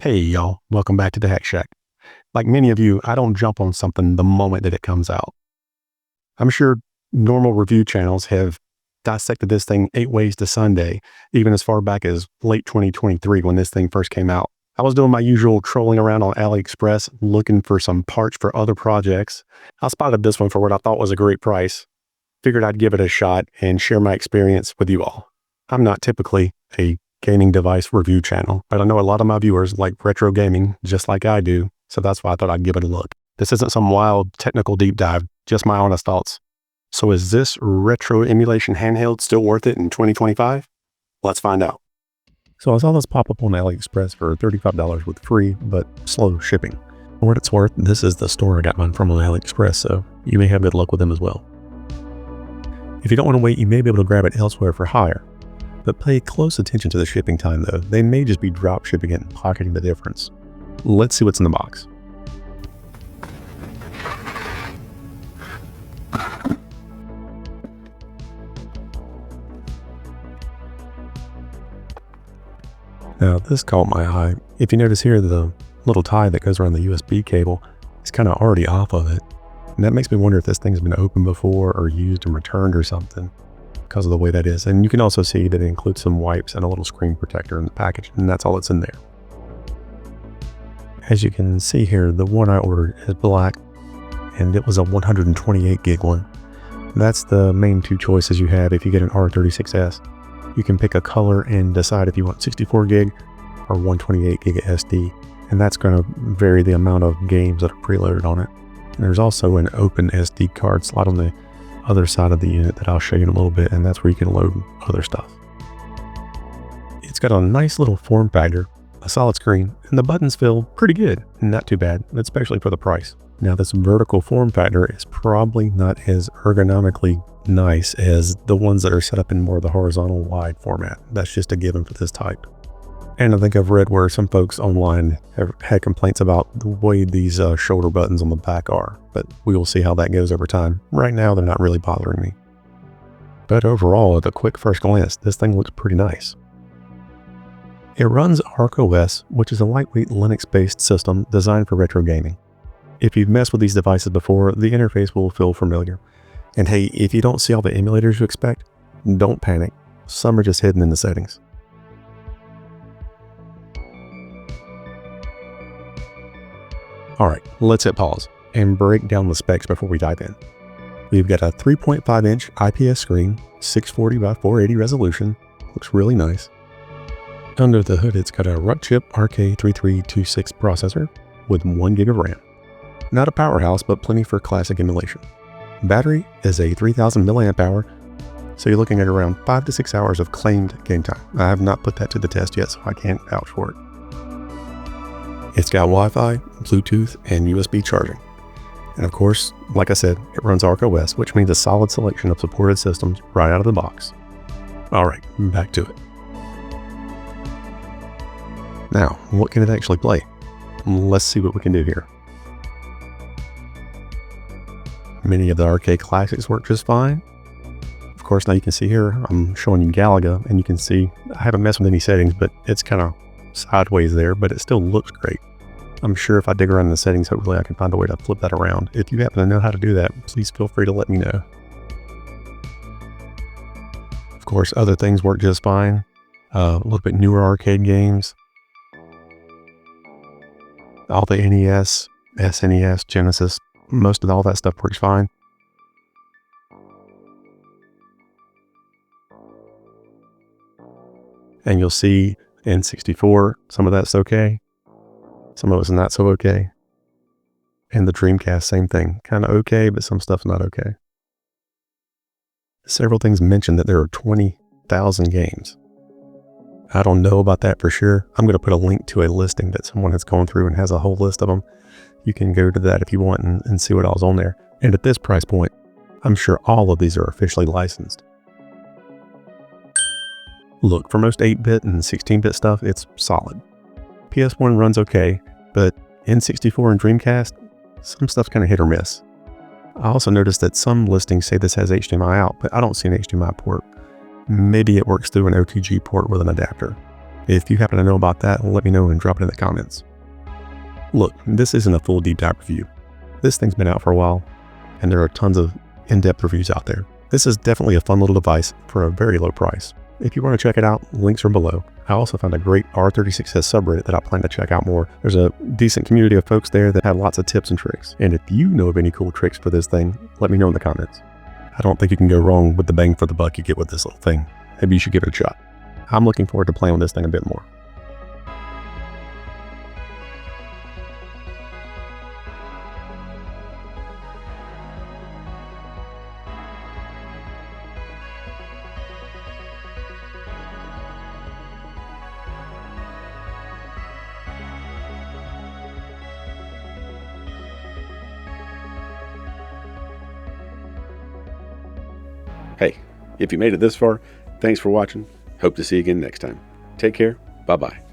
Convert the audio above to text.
Hey y'all, welcome back to the Hack Shack. Like many of you, I don't jump on something the moment that it comes out. I'm sure normal review channels have dissected this thing 8 ways to Sunday, even as far back as late 2023 when this thing first came out. I was doing my usual trolling around on AliExpress looking for some parts for other projects. I spotted this one for what I thought was a great price. Figured I'd give it a shot and share my experience with you all. I'm not typically a gaming device review channel, but I know a lot of my viewers like retro gaming just like I do, so that's why I thought I'd give it a look. This isn't some wild technical deep dive, just my honest thoughts. So is this retro emulation handheld still worth it in 2025? Let's find out. So I saw this pop up on AliExpress for $35 with free but slow shipping. For what it's worth, this is the store I got mine from on AliExpress, so you may have good luck with them as well. If you don't want to wait, you may be able to grab it elsewhere for hire. But pay close attention to the shipping time though. They may just be drop shipping it and pocketing the difference. Let's see what's in the box. Now this caught my eye. If you notice here, the little tie that goes around the USB cable is kind of already off of it. And that makes me wonder if this thing's been opened before or used and returned or something, because of the way that is. And you can also see that it includes some wipes and a little screen protector in the package, and that's all that's in there. As you can see here, the one I ordered is black, and it was a 128 gig one. That's the main two choices you have if you get an R36S. You can pick a color and decide if you want 64 gig or 128 gig SD, and that's going to vary the amount of games that are preloaded on it. And there's also an open SD card slot on the other side of the unit that I'll show you in a little bit, and that's where you can load other stuff. It's got a nice little form factor, a solid screen, and the buttons feel pretty good, not too bad, especially for the price. Now this vertical form factor is probably not as ergonomically nice as the ones that are set up in more of the horizontal wide format. That's just a given for this type. And I think I've read where some folks online have had complaints about the way these shoulder buttons on the back are, but we will see how that goes over time. Right now, they're not really bothering me. But overall, at a quick first glance, this thing looks pretty nice. It runs ArkOS, which is a lightweight Linux-based system designed for retro gaming. If you've messed with these devices before, the interface will feel familiar. And hey, if you don't see all the emulators you expect, don't panic. Some are just hidden in the settings. All right, let's hit pause and break down the specs before we dive in. We've got a 3.5-inch IPS screen, 640 by 480 resolution. Looks really nice. Under the hood, it's got a Rockchip RK3326 processor with 1 gig of RAM. Not a powerhouse, but plenty for classic emulation. Battery is a 3000 milliamp hour, so you're looking at around 5 to 6 hours of claimed game time. I have not put that to the test yet, so I can't vouch for it. It's got Wi-Fi, Bluetooth, and USB charging. And of course, like I said, it runs ArkOS, which means a solid selection of supported systems right out of the box. All right, back to it. Now, what can it actually play? Let's see what we can do here. Many of the arcade classics work just fine. Of course, now you can see here, I'm showing you Galaga, and you can see I haven't messed with any settings, but it's kind of sideways there, but it still looks great. I'm sure if I dig around in the settings, hopefully I can find a way to flip that around. If you happen to know how to do that, please feel free to let me know. Of course, other things work just fine. A little bit newer arcade games. All the NES, SNES, Genesis, most of all that stuff works fine. And you'll see N64, some of that's okay. Some of it's not so okay. And the Dreamcast, same thing. Kind of okay, but some stuff's not okay. Several things mention that there are 20,000 games. I don't know about that for sure. I'm going to put a link to a listing that someone has gone through and has a whole list of them. You can go to that if you want and see what all's on there. And at this price point, I'm sure all of these are officially licensed. Look, for most 8-bit and 16-bit stuff, it's solid. PS1 runs okay, but N64 and Dreamcast, some stuff's kind of hit or miss. I also noticed that some listings say this has HDMI out, but I don't see an HDMI port. Maybe it works through an OTG port with an adapter. If you happen to know about that, let me know and drop it in the comments. Look, this isn't a full deep dive review. This thing's been out for a while, and there are tons of in-depth reviews out there. This is definitely a fun little device for a very low price. If you want to check it out, links are below. I also found a great R36S subreddit that I plan to check out more. There's a decent community of folks there that have lots of tips and tricks. And if you know of any cool tricks for this thing, let me know in the comments. I don't think you can go wrong with the bang for the buck you get with this little thing. Maybe you should give it a shot. I'm looking forward to playing with this thing a bit more. Hey, if you made it this far, thanks for watching. Hope to see you again next time. Take care. Bye-bye.